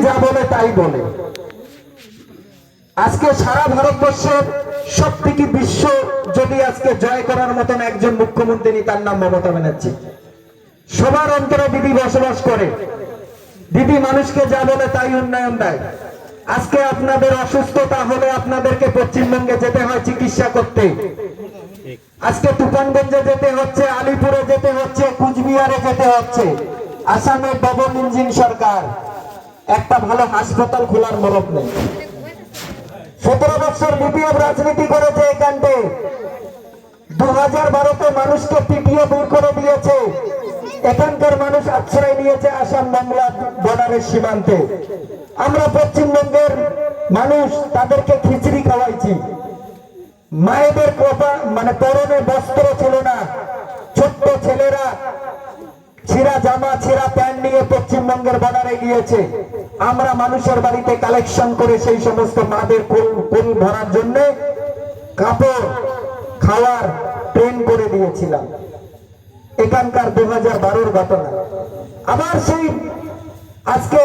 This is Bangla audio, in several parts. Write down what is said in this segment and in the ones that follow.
যা বলে তাই বলে। আজকে সারা ভারতবর্ষের সব থেকে বিশ্ব যদি আজকে জয় করার মতন একজন মুখ্যমন্ত্রী, তার নাম মমতা ব্যানার্জি। সবার অন্তরে দিদি বসবাস করে। দিদি মানুষকে যা বলে তাই উন্নয়ন দেয়। আজকে আপনাদের অসুস্থতা হলে আপনাদেরকে পশ্চিমবঙ্গে যেতে হয় চিকিৎসা করতে। আজকে তুফানগঞ্জে যেতে হচ্ছে, আলিপুরে যেতে হচ্ছে, কুচবিহারে যেতে হচ্ছে। আসামে ডবল ইঞ্জিন সরকার, একটা ভালো হাসপাতাল খোলার মরক নেই। 17 বছর বিপিএফ রাজনীতি করেছে এখানতে। 2012-তে মানুষকে পিটিয়ে দূর করে দিয়েছে। এখানকার মানুষ আশ্রয় নিয়েছে আসাম বাংলা বর্ডারের সীমান্তে। আমরা পশ্চিমবঙ্গের মানুষ তাদেরকে খিচড়ি খাওয়াইছি। মায়েদের মানে পরনে বস্ত্র ছিল না। ছোট্ট ছেলেরা ছিঁড়া জামা ছিঁড়া প্যান্ট নিয়ে পশ্চিমবঙ্গের বর্ডারে গিয়েছে। আমরা মানুষের বাড়িতে কালেকশন করে সেই সমস্ত মাদের কোল ভরার জন্য কাপড় খাওয়ার ট্রেন করে দিয়েছিলাম। এখানকার 2012-র ঘটনা। আবার সেই আজকে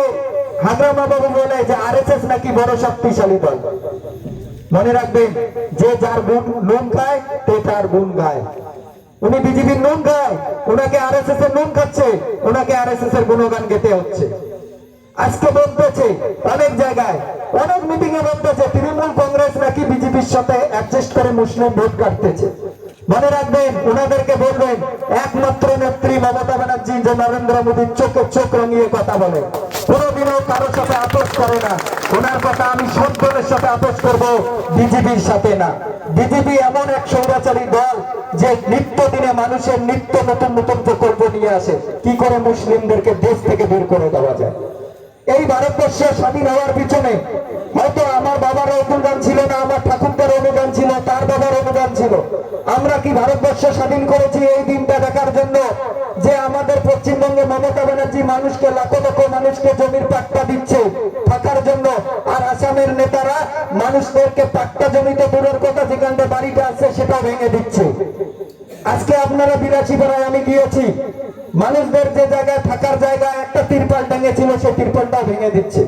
হাগ্রামা বাবু বলে যে আরএসএস নাকি বড় শক্তিশালী দল। মনে রাখবেন, যে যার নুন খায় সে তার গুণ গায়। উনি বিজেপির নুন খায়, ওনাকে আরএসএস এর নুন খাচ্ছে, ওনাকে আরএসএস এর গুণগান গেতে হচ্ছে। আজকে বলতেছে অনেক জায়গায়, অনেক মিটিং এ বলতেছে তৃণমূল কংগ্রেস নাকি বিজেপির সাথে অ্যাডজাস্ট করে মুসলিম ভোট কাটতেছে। মনে রাখবেন, ওনাদেরকে বলবেন একমাত্র নেত্রী মমতা ব্যানার্জি যে নরেন্দ্র মোদীর চোখে চোখ রঙিয়ে কথা বলে, কোনোদিনও কারোর সাথে আপোষ করে না। ওনার কথা আমি সব দলের সাথে আপোষ করবো, বিজেপির সাথে না। বিজেপি এমন এক স্বৈরাচারী দল যে নিত্যদিনে মানুষের নিত্য নতুন নতুন প্রকল্প নিয়ে আসে, কি করে মুসলিমদেরকে দেশ থেকে বের করে দেওয়া যায়। এই ভারতবর্ষে স্বাধীন হওয়ার পিছনে হয়তো আমার বাবার অনুদান ছিল না, আমার ঠাকুরদার অনুদান ছিল, তার বাবার অনুদান ছিল। আমরা কি ভারতবর্ষ স্বাধীন করেছি এই দিনটা দেখার জন্য যে আমাদের পশ্চিমবঙ্গে মমতা ব্যানার্জি মানুষকে লাখো লক্ষ মানুষকে জমির পাট্টা দিচ্ছে থাকার জন্য, আর আসামের নেতারা মানুষদেরকে পাট্টা জমিতে দূরের কথা যেখানে বাড়িটা আছে সেটাও ভেঙে দিচ্ছে। আজকে আপনারা 82 পাড়ায় আমি গিয়েছি, মানুষদের যে জায়গায় থাকার জায়গায় একটা তিরপাল টাঙিয়েছিল সেই তিরপালটাও ভেঙে দিচ্ছে।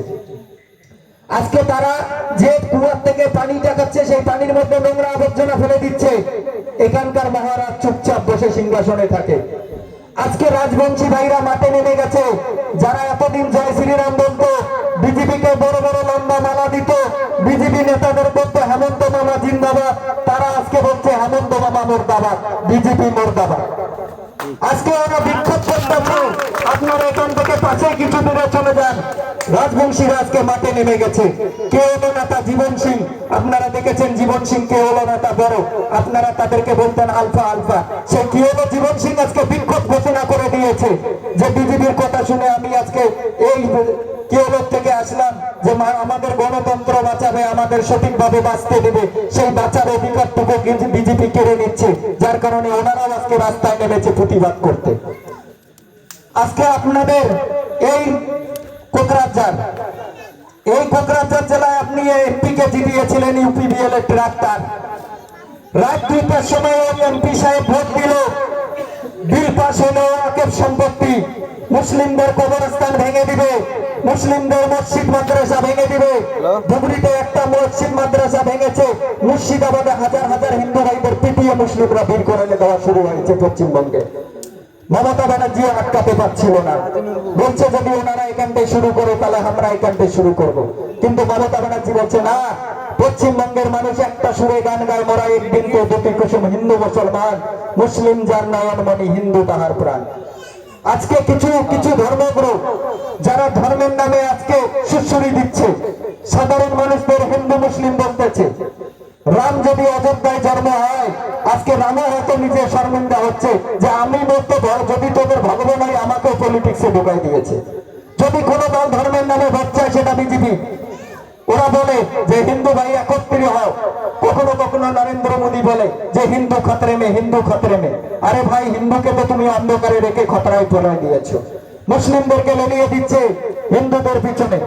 আজকে তারা যে কুয়ার থেকে পানি টাকাচ্ছে সেই পানির মধ্যে নোংরা আবর্জনা ফেলে দিচ্ছে। এখানকার মহারাজ চুপচাপ বসে সিংহাসনে থাকে। আজকে রাজবংশী ভাইরা মাঠে নেমে গেছে, যারা এতদিন জয় শ্রীরাম বলতো, বিজেপিকে বড় বড় লম্বা মালা দিত, বিজেপি নেতাদের বলতো হেমন্ত মামা জিন্দাবাদ, তারা আজকে বলছে হেমন্ত মামা মুর্দাবাদ, বিজেপি মুর্দাবাদ। আজকে ওরা বিক্ষোভ করতেছে, আপনারা এখান থেকে পাশে কিছু দূরে চলে যান। রাজবংশীরা আজকে মাঠে নেমে গেছে। কে হলো নেতা? জীবন সিং। আপনারা দেখেছেন জীবন সিং কে হলো নেতা বড়, আপনারা তাদেরকে বলতেন আলফা আলফা। সে কি হলো? জীবন সিং আজকে বিক্ষোভ ঘোষণা করে দিয়েছে যে বিজেপির কথা শুনে আমি আজকে এই কেওলর থেকে আসলাম যে আমাদের গণতন্ত্র বাঁচাবে, আমাদের সঠিকভাবে বাঁচতে দেবে, সেই বাঁচার অধিকারটুকু কিন্তু বিজেপি কেড়ে নিচ্ছে। যার কারণে ওনারাও আজকে রাস্তায় নেমেছে প্রতিবাদ করতে। আজকে আপনাদের এই কোকরাঝার জেলায় আপনি এমপি কে জিতিয়েছিলেন, ইউপিবিএল এর ট্রাক্টর। রাত 2টার সময় এমপি সাহেব ভোট দিল, বিল পাস হলো, ওয়াকফ সম্পত্তি, মুসলিমদের কবরস্থান ভেঙে দিবে, মুসলিমদের মসজিদ মাদ্রাসা ভেঙে দিবে। ধুবড়িতে একটা মসজিদ মাদ্রাসা ভেঙেছে, মুর্শিদাবাদে হাজার হাজার হিন্দু ভাইদের পিটিয়ে মুসলিমরা বের করে দেওয়া শুরু হয়েছে পশ্চিমবঙ্গে। মমতা ব্যানার্জিও আটকাতে পারছিল না, বলছে যদি ওনারা এখানটায় শুরু করে তাহলে আমরা এখানটায় শুরু করব। কিন্তু মমতা ব্যানার্জি বলছে না, পশ্চিমবঙ্গের মানুষ একটা সুরে গান গায়, মোরা একদিন তো দুটি কুসুম হিন্দু মুসলমান, মুসলিম যার নয়নমণি হিন্দু তাহার প্রাণ। আজকে কিছু কিছু ধর্মগুরু যারা ধর্মের নামে আজকে সুশ্রী দিচ্ছে, সাধারণ মানুষদের হিন্দু মুসলিম বলতেছে। রাম যদি অযোধ্যায় জন্ম হয়, আজকে রামও হয়তো নিজে শর্মিন্দা হচ্ছে যে আমি বলতে যদি তোদের ভগবান হয় আমাকে পলিটিক্সে ঢুকাই দিয়েছে। যদি কোনো দল ধর্মের নামে ভোট চায় সেটা বিজেপি। ওরা বলে যে হিন্দু ভাই একত্রিত হও, কখনো কখনো নরেন্দ্র মোদী বলে যে হিন্দু খতরে মে, হিন্দু খতরে মে। আরে ভাই, হিন্দুকে তো তুমি অন্ধকারে রেখে খতরায় ফেলে দিয়েছো, মুসলিমদেরকে লেলিয়ে দিচ্ছে হিন্দুদের পিছনে।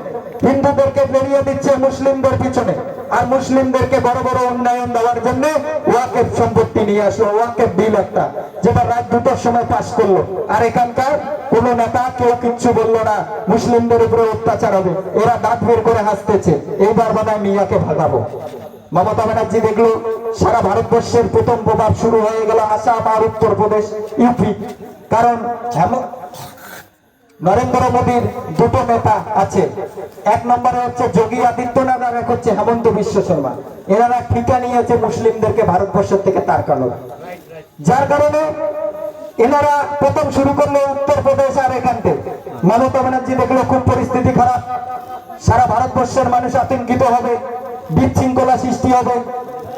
হিন্দুদেরকে বেরিয়ে দিচ্ছে মুসলিমদের পিছনে, আর মুসলিমদেরকে বড় বড় উন্নয়ন দেওয়ার জন্য ওয়াকেফ সম্পত্তি নিয়ে আসলো, ওয়াকেফ বিল একটা, যেটা রাত 2টার সময় পাশ করলো। আর এখানকার কোন নেতা কেউ কিচ্ছু বললো না, মুসলিমদের উপরে অত্যাচার হবে, এরা দাঁত বের করে হাসতেছে, এইবার বাদায় মিয়াকে ভাগাবো। মমতা ব্যানার্জি দেখলো সারা ভারতবর্ষের প্রথম প্রভাব শুরু হয়ে গেল আসাম আর উত্তরপ্রদেশ, ইউপি। কারণ নরেন্দ্র মোদীর দুটো নেতা আছে, এক নম্বরে হচ্ছে যোগী আদিত্যনাথ আর এক হচ্ছে হেমন্ত বিশ্ব শর্মা। এনারা ঠিকা নিয়েছে মুসলিমদেরকে ভারতবর্ষের থেকে তাড়ানোর, যার কারণে এনারা প্রথম শুরু করলো উত্তরপ্রদেশ আর এখান থেকে। মমতা ব্যানার্জি দেখলো খুব পরিস্থিতি খারাপ, সারা ভারতবর্ষের মানুষ আতঙ্কিত হবে, বিশৃঙ্খলা সৃষ্টি হবে,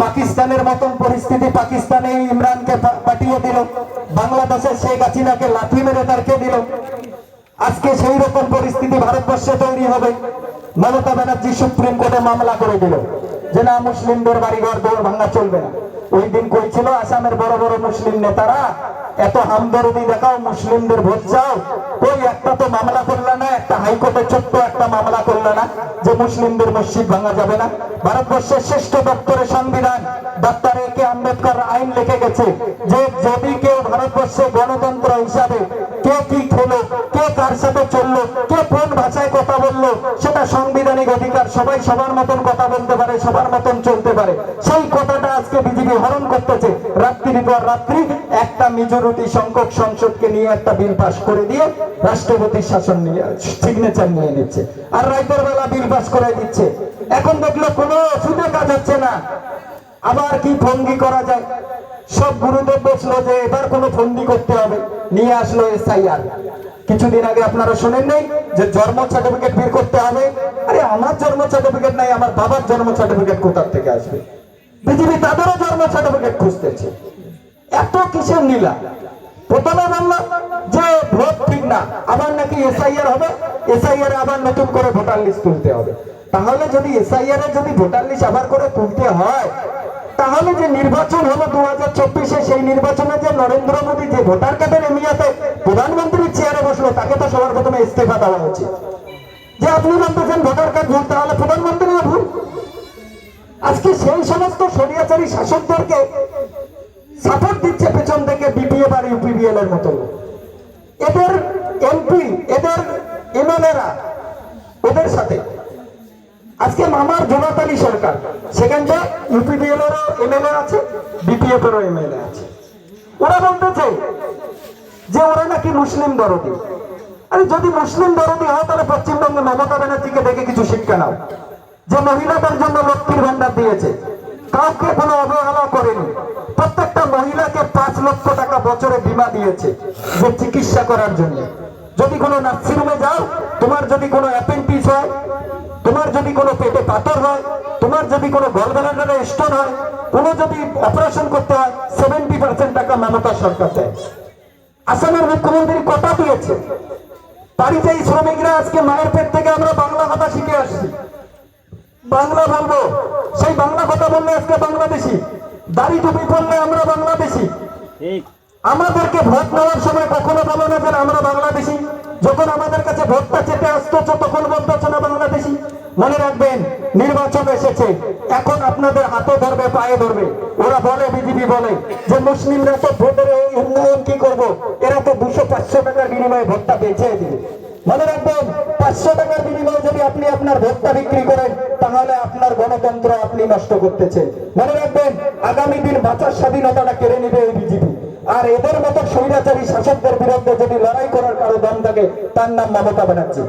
পাকিস্তানের মতন পরিস্থিতি, পাকিস্তানে ইমরানকে পাঠিয়ে দিল, বাংলাদেশের শেখ হাসিনাকে লাথি মেরে তারকে দিল। আজকে সেই রকম পরিস্থিতি ভারতবর্ষে তৈরি হবে। মমতা ব্যানার্জি সুপ্রিম কোর্টে মামলা করে দিল যে না, মুসলিমদের বাড়িঘর দৌড় ভাঙা চলবে না। ওই দিন কইছিল আসামের বড় বড় মুসলিম নেতারা এত হামদর্দি দেখাও, মুসলিমদের ভোট চাও, কই একটা তো মামলা করলে না, একটা হাইকোর্টে ছোট্ট একটা মামলা করলে না যে মুসলিমদের মসজিদ ভাঙা যাবে না। ভারতবর্ষের শ্রেষ্ঠ দপ্তরে সংবিধান ডক্টর এ.কে. আম্বেদকর আইন লিখে গেছে যে যদি কেউ ভারতবর্ষে গণতন্ত্র হিসাবে কে কি খেলো, কে কার সাথে চললো, কে কোন ভাষায় কথা বললো, সেটা সাংবিধানিক অধিকার, সবাই সবার মতন কথা বলতে পারে, সবার মতন চলতে পারে। সেই কথাটা আজকে বিজেপি হরণ করতেছে, রাত্রির পর রাত্রি একটা মেজরিটি সংখ্যক সংসদকে নিয়ে একটা বিল পাস করে দিয়ে রাষ্ট্রপতির শাসন নিয়ে সিগনেচার নিয়ে নিচ্ছে, আর রাতের বেলা বিল পাস করে দিচ্ছে। এখন দেখলো কোনো ওষুধে কাজ হচ্ছে না, আবার কি ফন্দি করা যায়। সব গুরুদেব বসলো যে এবার কোনো ফন্দি করতে হবে, নিয়ে আসলো এসআইআর। কিছুদিন আগে আপনারা শোনেন নাই যে জন্ম সার্টিফিকেট বের করতে হবে? আরে আমার জন্ম সার্টিফিকেট নাই, আমার বাবার জন্ম সার্টিফিকেট কোথা থেকে আসবে? বিজেপি তাদেরও জন্ম সার্টিফিকেট খুঁজতেছে। এত কিসের নীলা? প্রথমে বললাম যে ভোট ঠিক না, আবার নাকি এসআইআর হবে, এসআইআর আবার নতুন করে ভোটার লিস্ট তুলতে হবে। তাহলে যদি এসআইআর এর যদি ভোটার লিস্ট আবার করে তুলতে হয়, তাহলে যে নির্বাচন হলো 2024-এ, সেই নির্বাচনে যে নরেন্দ্র মোদী যে ভোটার কার্ডের এমিয়াতে প্রধানমন্ত্রীর চেয়ারে বসলো, তাকে তো সবার প্রথমে ইস্তেফা দেওয়া উচিত। যে আপনি বলতেছেন ভোটার কার্ড ভুল, তাহলে প্রধানমন্ত্রীও ভুল। আজকে সেই সমস্ত স্বৈরাচারী শাসকদেরকে সাপোর্ট দিচ্ছে পেছন থেকে বিপিএফ আর ইউপিবিএল এর মতো। এদের এমপি, এদের এমএলএরা ওদের সাথে আজকে মামার জোনাতালি সরকার, সেখানটা ইউপিবিএল এরও এমএলএ আছে, বিপিএফ এরও এমএলএ আছে। ওরা বলতেছে যে ওরা নাকি মুসলিম দরদি। আরে যদি মুসলিম দরদি হয় তাহলে পশ্চিমবঙ্গে মমতা ব্যানার্জিকে দেখে কিছু শিক্ষা নাও, যে মহিলাদের জন্য লক্ষ্মীর ভান্ডার দিয়েছে, কাউকে কোনো অবহেলা করেনি, প্রত্যেকটা মহিলাকে 5 লক্ষ টাকা বছরে বীমা দিয়েছে যে চিকিৎসা করার জন্য। যদি কোনো নার্সিংহোমে যাও, তোমার যদি কোনো অ্যাপেন্ডিক্স হয়, তোমার যদি কোনো পেটে পাথর হয়, তোমার যদি কোনো গলব্লাডারে স্টোন হয়, কোনো যদি অপারেশন করতে হয়, 70% টাকা মমতা সরকার দেয়। আসামের মুখ্যমন্ত্রী কথা দিয়েছে পরিযায়ী শ্রমিকরা আজকে মায়ের পেট থেকে আমরা বাংলা কথা শিখে আসছি, বাংলা বলবো, সেই বাংলা কথা বললে আজকে বাংলাদেশি, দাড়ি টুপি পড়লে আমরা বাংলাদেশি। আমাদেরকে ভোট নেওয়ার সময় কখনো বলো না যে আমরা বাংলাদেশি, যখন আমাদের কাছে ভোটটা চেপে আসতেছে তখন বলতেছে না বাংলাদেশি। মনে রাখবেন, নির্বাচন এসেছে, এখন আপনাদের হাতে ধরবে, পায়ে ধরবে। ওরা বলে, বিজেপি বলে যে মুসলিমরা তো ভোটের উন্নয়ন কি করবো, এরা তো 200-500 টাকার বিনিময়ে ভোটটা বেঁচে দিবে। মনে রাখবেন, 500 টাকার বিনিময়ে যদি আপনি আপনার ভোটটা বিক্রি করেন, তাহলে আপনার গণতন্ত্র আপনি নষ্ট করতেছেন। মনে রাখবেন, আগামী দিন বাঁচার স্বাধীনতাটা কেড়ে নেবে এই বিজেপি। আর এদের মতো স্বৈরাচারী শাসকদের বিরুদ্ধে যদি লড়াই করার কারো দম থাকে, তার নাম মমতা ব্যানার্জি।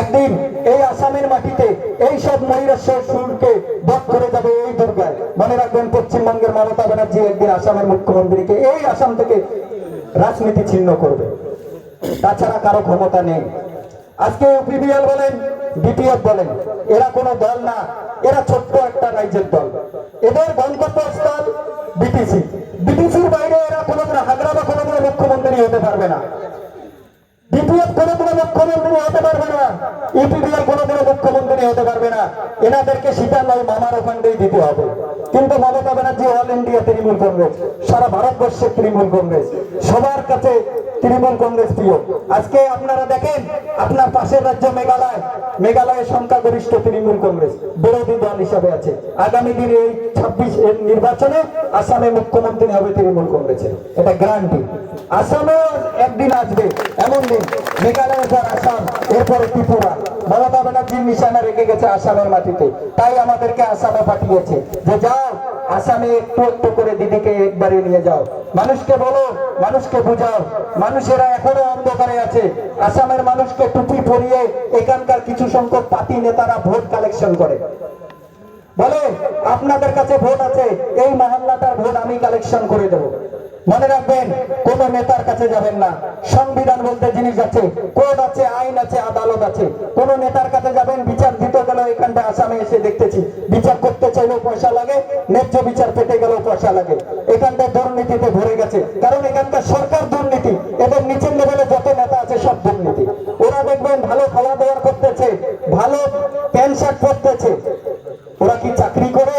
একদিন এই আসামের মাটিতে এই সব নৈরাশ্যের সুরকে বধ করে যাবে এই দুর্গায়। মনে রাখবেন, পশ্চিমবঙ্গের মমতা ব্যানার্জি একদিন আসামের মুখ্যমন্ত্রীকে এই আসাম থেকে রাজনীতি ছিন্ন করবে, তাছাড়া কারো ক্ষমতা নেই। আজকে ইউপিবিএল বলেন, বিপিএফ বলেন, এরা কোনো দল না, এরা ছোট্ট একটা রাজ্যের দল। এদের গন্তব্যস্থল বিটিসি, বিটিসির বাইরে এরা কোনোদিন হাগরা বা কোনোদিন মুখ্যমন্ত্রী হতে পারবে না। বিপিএফ কোনোদিন মুখ্যমন্ত্রী হতে পারবে না, ইউপিবিএল কোনোদিন মুখ্যমন্ত্রী হতে পারবে না। এনাদেরকে সেটা নয়, মামার ওখানটাই দিতে হবে। কিন্তু মমতা ব্যানার্জি অল ইন্ডিয়া তৃণমূল কংগ্রেস, সারা ভারতবর্ষের তৃণমূল কংগ্রেস, সবার কাছে তৃণমূল কংগ্রেস প্রিয়। আজকে আপনারা দেখেন, আপনার পাশের রাজ্য মেঘালয় মেঘালয়ের সংখ্যাগরিষ্ঠ তৃণমূল কংগ্রেস বিরোধী দল হিসাবে আছে। আগামী দিনে এই 26 এর নির্বাচনে আসামে মুখ্যমন্ত্রী হবে তৃণমূল কংগ্রেসের, এটা গ্যারান্টি। আসামেও একদিন আসবে এমন দিন, মেঘালয়ের পর আসাম, এরপরে ত্রিপুরা। মমতা ব্যানার্জির নিশানা রেখে গেছে আসামের মাটিতে, তাই আমাদেরকে আসামে পাঠিয়েছে যে যাও আসামে একটু একটু করে দিদিকে একবারে নিয়ে যাও, মানুষকে বলো, মানুষকে বুঝাও। মানুষেরা এখনো অন্ধকারে আছে। আসামের মানুষকে টুপি পরিয়ে এখানকার কিছু সংখ্যক পার্টি নেতারা ভোট কালেকশন করে, বলে আপনাদের কাছে ভোট আছে, এই মহল্লাটার ভোট আমি কালেকশন করে দেবো। মনে রাখবেন, কোন নেতার কাছে যাবেন না। সংবিধান বলতে জিনিস আছে, কোর্ট আছে, আইন আছে, আদালত আছে। কোন নেতার কাছে যাবেন, বিচার দিতে গেল, এখানটা আসামে এসে দেখতেছি বিচার করতে চাইলেও পয়সা লাগে, ন্যায্য বিচার পেতে গেলেও পয়সা লাগে। এখানটা দুর্নীতিতে ভরে গেছে, কারণ এখানকার সরকার দুর্নীতি, এদের নিচের লেভেলে যত নেতা আছে সব দুর্নীতি। ওরা দেখবেন ভালো খাওয়া দাওয়া করতেছে, ভালো প্যান্ট শার্ট পরতেছে, ওরা কি চাকরি করে?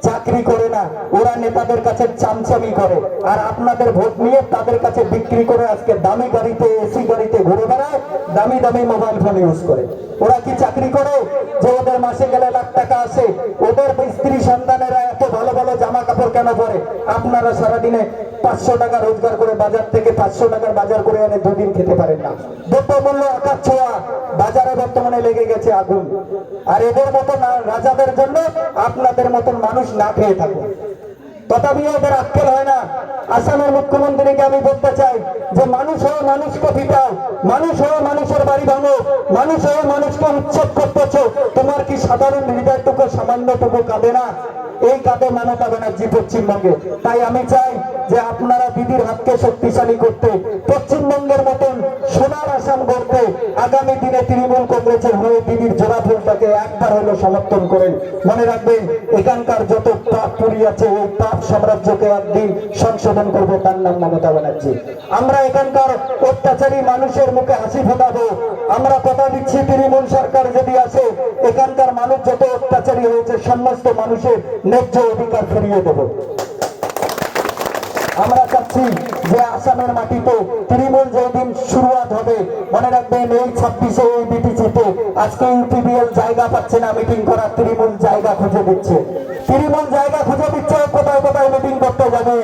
চাকরি করে না, ওরা নেতাদের কাছে চামচামি করে, আর আপনাদের ভোট নিয়ে তাদের কাছে বিক্রি করে আজকে দামি গাড়িতে, এসি গাড়িতে ঘুরে বেড়ায়, দামি দামি মোবাইল ফোন ইউজ করে। ওরা কি চাকরি করে যে ওদের মাসে গেলে লাখ টাকা আসে? ওদের স্ত্রী সন্তানেরা এত ভালো ভালো জামা কাপড় কেন পরে? আপনারা সারাদিনে 500 টাকা রোজগার করে বাজার থেকে 500 টাকার বাজার করে এনে দুদিন খেতে পারেন না। দ্রব্যমূল্য আকাশ ছোঁয়া, বাজারে বর্তমানে লেগে গেছে আগুন। আর এদের মতন রাজাদের জন্য আপনাদের মতন মানুষ না খেয়ে থাকে, তথাপি ওদের আক্কেল হয় না। আসামের মুখ্যমন্ত্রীকে আমি বলতে চাই যে মানুষ হয়ে মানুষকে পিটাও, মানুষ হয়ে মানুষের বাড়ি ভাঙো, মানুষ হয়ে মানুষকে উচ্ছেদ করতেছ, তোমার কি সাধারণ হৃদয়টুকু সামান্যটুকু কাঁদে না? এই কাঁদে মমতা ব্যানার্জি পশ্চিমবঙ্গে। তাই আমি চাই যে আপনারা দিদির হাতকে শক্তিশালী করতে, পশ্চিমবঙ্গের মতন সোনার আসাম গড়তে আগামী দিনে তৃণমূল কংগ্রেসের হয়ে দিদির জোড়া ফুলটাকে একবার হলো সমর্থন করেন। মনে রাখবেন, এখানকার যত পাপ পুরি আছে, এই পাপ সাম্রাজ্যকে একদিন সংশোধন করবে, তার নাম মমতা ব্যানার্জি। আমরা এখানকার অত্যাচারী মানুষের মুখে হাসি ফোটাবো। আমরা কথা দিচ্ছি, তৃণমূল সরকার যদি আসে, এখানকার মানুষ যত অত্যাচারী হয়েছে সমস্ত মানুষের ন্যায্য অধিকার ফিরিয়ে দেব। আমরা চাচ্ছি যে আসামের মাটিতে তৃণমূল যেদিন শুরুয়াত হবে, মনে রাখবেন এই 26-এ এই বিটিসিতে আজকে ইউপিবিএল জায়গা পাচ্ছে না মিটিং করার, তৃণমূল জায়গা খুঁজে দিচ্ছে, তৃণমূল জায়গা খুঁজে দিচ্ছে কোথায় কোথায় মিটিং করতে যাবে।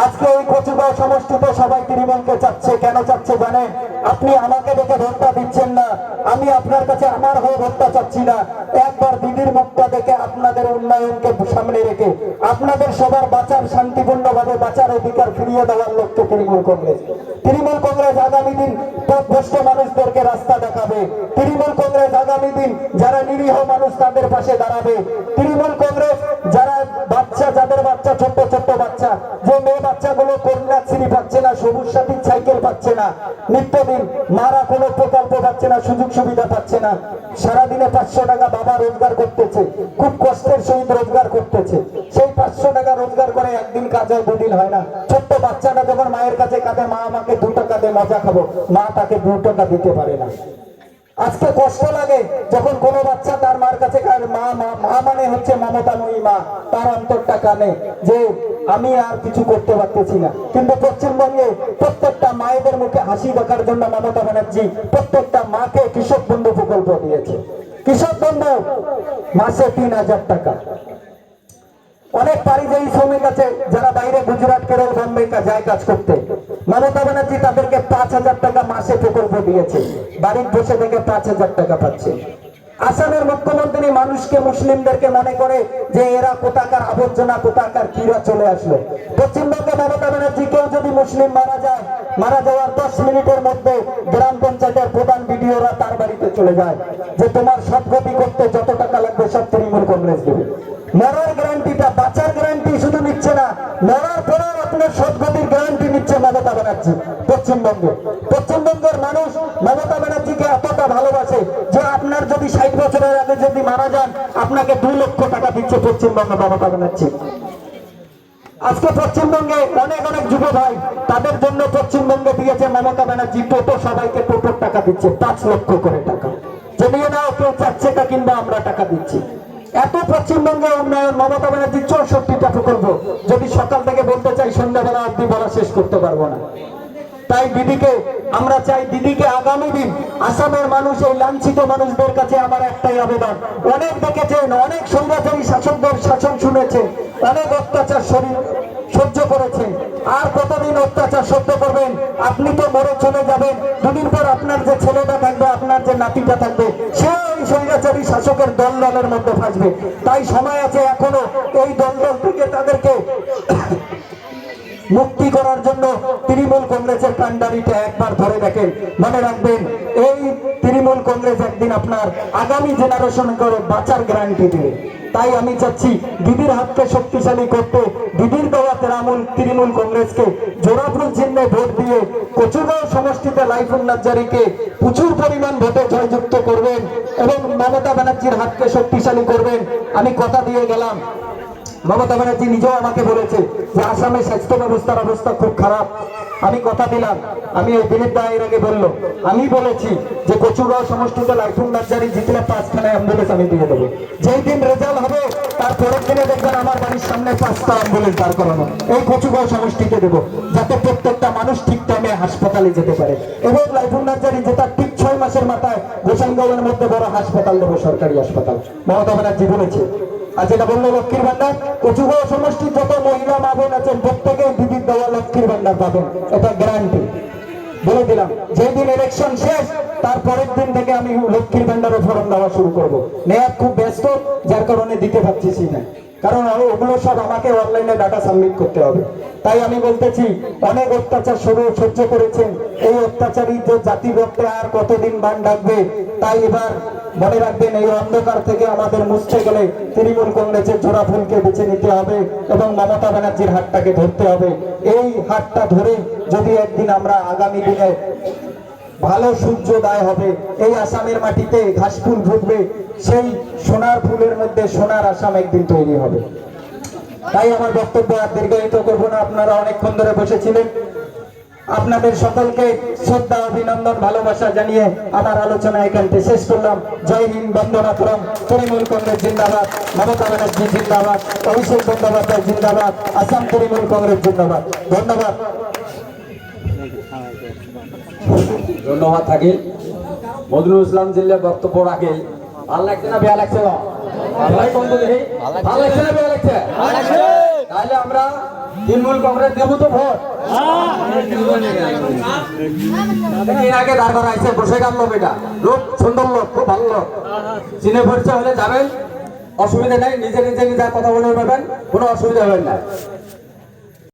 আজকে এই কচুগাঁও সমষ্টিতে সবাই তৃণমূলকে চাচ্ছে। কেন চাচ্ছে জানেন? আপনি আমাকে দেখে ভোটটা দিচ্ছেন না, আমি আপনার কাছে আমার হয়ে ভোটটা চাচ্ছি না। একবার দিদির মুখটা দেখে, আপনাদের উন্নয়নকে সামনে রেখে, আপনাদের সবার বাঁচার, শান্তিপূর্ণভাবে বাঁচার অধিকার ফিরিয়ে দেওয়ার লক্ষ্যে তৃণমূল কংগ্রেস। তৃণমূল কংগ্রেস আগামী দিন পথভ্রষ্ট মানুষদেরকে রাস্তা দেখাবে। তৃণমূল কংগ্রেস আগামী দিন যারা নিরীহ মানুষ তাদের পাশে দাঁড়াবে। তৃণমূল কংগ্রেস যারা বাচ্চা, যাদের বাচ্চা ছোট্ট ছোট্ট বাচ্চা, যে মেয়ে বাচ্চাগুলো কন্যাশ্রী পাচ্ছে না, সবুজ সাথী সাইকেল পাচ্ছে না, নিত্যদিন মারা কোনো প্রকল্প পাচ্ছে না, সুযোগ সুবিধা পাচ্ছে না, সারাদিনে 500 টাকা বাবা রোজগার করতেছে, খুব কষ্টের সহিত রোজগার করতেছে। সেই 500 টাকা রোজগার করে একদিন কাজ হয়, দুদিন হয় না। ছোট্ট বাচ্চাটা যখন মায়ের কাছে কাঁদে, মা আমাকে 2 টাকা দে, মজা খাবো, মা তাকে 2 টাকা দিতে পারে না। আজকে কষ্ট লাগে যখন কোনো বাচ্চা তার মার কাছে মা মা মানে হচ্ছে মমতাময়ী মা, তার অন্তরটা কানে যে আমি আর কিছু করতে পারতেছি না। কিন্তু পশ্চিমবঙ্গে প্রত্যেকটা মায়েদের মুখে হাসি দেখার জন্য মমতা ব্যানার্জি প্রত্যেকটা মাকে কৃষক বন্ধু প্রকল্প দিয়েছে। কৃষক বন্ধু মাসে 3000 টাকা। অনেক পরিযায়ী শ্রমিক আছে যারা বাইরে গুজরাট, কেরল, বোম্বে যায় কাজ করতে, মমতা ব্যানার্জি তাদেরকে 5000 টাকা মাসে প্রকল্প দিয়েছে, বাড়ির বসে থেকে 5000 টাকা পাচ্ছে। আসামের মুখ্যমন্ত্রী মানুষকে, মুসলিমদেরকে মনে করে যে এরা কোথাকার আবর্জনা, কোথাকার কিরা চলে আসলো। পশ্চিমবঙ্গে মমতা ব্যানার্জি কেউ যদি মুসলিম মারা যায়, মারা যাওয়ার 10 মিনিটের মধ্যে গ্রাম পঞ্চায়েতের প্রধান বিডিওরা তার বাড়িতে চলে যায় যে তোমার সদ্গতি করতে যত টাকা লাগবে সব তৃণমূল কংগ্রেস দেবে। মরার গ্যারান্টিটা, বাঁচার গ্যারান্টি শুধু নিচ্ছে না, মরার পরেও আপনার সদ্গতির গ্যারান্টি নিচ্ছে মমতা ব্যানার্জি। পশ্চিমবঙ্গের মানুষ মমতা ব্যানার্জিকে এতটা ভালোবাসে যে আপনার যদি 60 বছরের আগে যদি মারা যান, আপনাকে 2 লক্ষ টাকা দিচ্ছে পশ্চিমবঙ্গ মমতা ব্যানার্জি। আজকে পশ্চিমবঙ্গে অনেক অনেক যুব ভাই, তাদের জন্য পশ্চিমবঙ্গে দিয়েছে মমতা ব্যানার্জি টোটো, সবাইকে টোটোর টাকা দিচ্ছে 5 লক্ষ করে টাকা, যে নিয়ে নাও, কেউ 4 চাকা কিংবা আমরা টাকা দিচ্ছি। এত পশ্চিমবঙ্গে উন্নয়ন, মমতা ব্যানার্জি 64টা প্রকল্প, যদি সকাল থেকে বলতে চাই সন্ধ্যাবেলা অব্দি বলা শেষ করতে পারবো না। তাই দিদিকে আমরা চাই দিদিকে আগামী দিন আসামের মানুষ, এই লাঞ্ছিত মানুষদের কাছে আমার একটাই আবেদন, অনেক দেখেছেন, অনেক স্বৈরাচারী শাসকদের শাসন শুনেছেন, অনেক অত্যাচার সহ্য করেছেন, আর কতদিন অত্যাচার সহ্য করবেন? আপনি তো মরে চলে যাবেন, দুদিন পর আপনার যে ছেলেটা থাকবে, আপনার যে নাতিটা থাকবে, সেই স্বৈরাচারী শাসকের দলের মধ্যে ফাঁসবে। তাই সময় আছে এখনো এই দল থেকে তাদেরকে মুক্তি করার জন্য তৃণমূল কংগ্রেসের কান্ডারিটা একবার ধরে দেখেন। মনে রাখবেন, এই তৃণমূল কংগ্রেস একদিন আপনার আগামী জেনারেশন করে বাঁচার গ্যারান্টি দেবে। তাই আমি চাচ্ছি দিদির হাতকে শক্তিশালী করতে, দিদির দেওয়া তৃণমূল কংগ্রেসকে জোড়াফুল চিহ্নে ভোট দিয়ে কচুগাঁও সমষ্টিতে লাইফুল নাজ্জারীকে প্রচুর পরিমাণ ভোটে জয়যুক্ত করবেন এবং মমতা ব্যানার্জির হাতকে শক্তিশালী করবেন। আমি কথা দিয়ে গেলাম, মমতা ব্যানার্জি নিজেও আমাকে বলেছে যে আসামের স্বাস্থ্য ব্যবস্থার অবস্থা খুব খারাপ। আমি কথা দিলাম, আমি ওই দিলীপ দা এর আগে বললো, আমি বলেছি যে কচুগাঁও সমষ্টিতে লাইফুল নাজ্জারী জিতলে 5খানা অ্যাম্বুলেন্স আমি দিয়ে দেবো। যেই দিন রেজাল্ট হবে তার পরের দিনে দেখবেন আমার বাড়ির সামনে 5টা অ্যাম্বুলেন্স দাঁড় করানো এই কচুগাঁও সমষ্টিতে দেবো, যাতে প্রত্যেকটা মানুষ ঠিক টাইমে হাসপাতালে যেতে পারে। এবং লাইফুল নাজ্জারী যেটা ঠিক 6 মাসের মাথায় গোসাইগাঁওয়ের মধ্যে বড় হাসপাতাল দেবো, সরকারি হাসপাতাল, মমতা ব্যানার্জি বলেছে। আর যেটা বললো লক্ষ্মীর ভান্ডার, কচুগাঁও সমষ্টির যত মহিলা মা বোন আছেন প্রত্যেকে দিদির দেওয়া লক্ষ্মীর ভান্ডার পাবেন, এটা গ্যারান্টি বলে দিলাম। যেদিন ইলেকশন শেষ তার পরের দিন থেকে আমি লক্ষ্মীর ভান্ডারের ফর্ম দেওয়া শুরু করবো। নেয়াদ খুব ব্যস্ত, যার কারণে দিতে পারছি না, কারণ ওগুলো সব আমাকে অনলাইনে ডাটা সাবমিট করতে হবে। তাই আমি বলতেছি, অনেক অত্যাচার সহ্য করেছেন, এই অত্যাচারী যে জাতি ভক্তে আর কতদিন বান ডাকবে। তাই এবার মনে রাখবেন, এই অন্ধকার থেকে আমাদের মুছতে গেলে তৃণমূল কংগ্রেসের জোড়া ফুলকে বেছে নিতে হবে এবং মমতা ব্যানার্জির হাতটাকে ধরতে হবে। এই হাতটা ধরে যদি একদিন আমরা আগামী দিনে ভালো সূর্যোদয় হবে, এই আসামের মাটিতে ঘাস ফুল ফুটবে, সেই সোনার ফুলের মধ্যে সোনার আসাম একদিন তৈরি হবে। তাই আমার বক্তব্য আর দীর্ঘায়িত করবো না, আপনারা অনেকক্ষণ ধরে বসেছিলেন। আপনাদের সকলকে শ্রদ্ধা, অভিনন্দন, ভালোবাসা জানিয়ে আমার আলোচনা এখানতে শেষ করলাম। জয় হিন্দ, বন্দে মাতরম। তৃণমূল কংগ্রেস জিন্দাবাদ, মমতা ব্যানার্জি জিন্দাবাদ, অভিষেক বন্দ্যোপাধ্যায় জিন্দাবাদ, আসাম তৃণমূল কংগ্রেস জিন্দাবাদ। ধন্যবাদ। ধন্যবাদ থাকি মজনুল ইসলাম জিল্লার বক্তব্য রাখে। ভাল লাগছে না বেয়া লাগছে? ভালো লাগছে না বেয়া লাগছে? তাহলে আমরা তৃণমূল কংগ্রেস দেবো তো ভোট। এর আগে দাঁড় করা আছে, বসে গেল লোক, এটা লোক সুন্দর লোক, খুব ভালো লোক, চিনে পরিচয় হলে যাবেন, অসুবিধা নেই, নিজে নিজে কথা বলে পাবেন, কোনো অসুবিধা হবে না।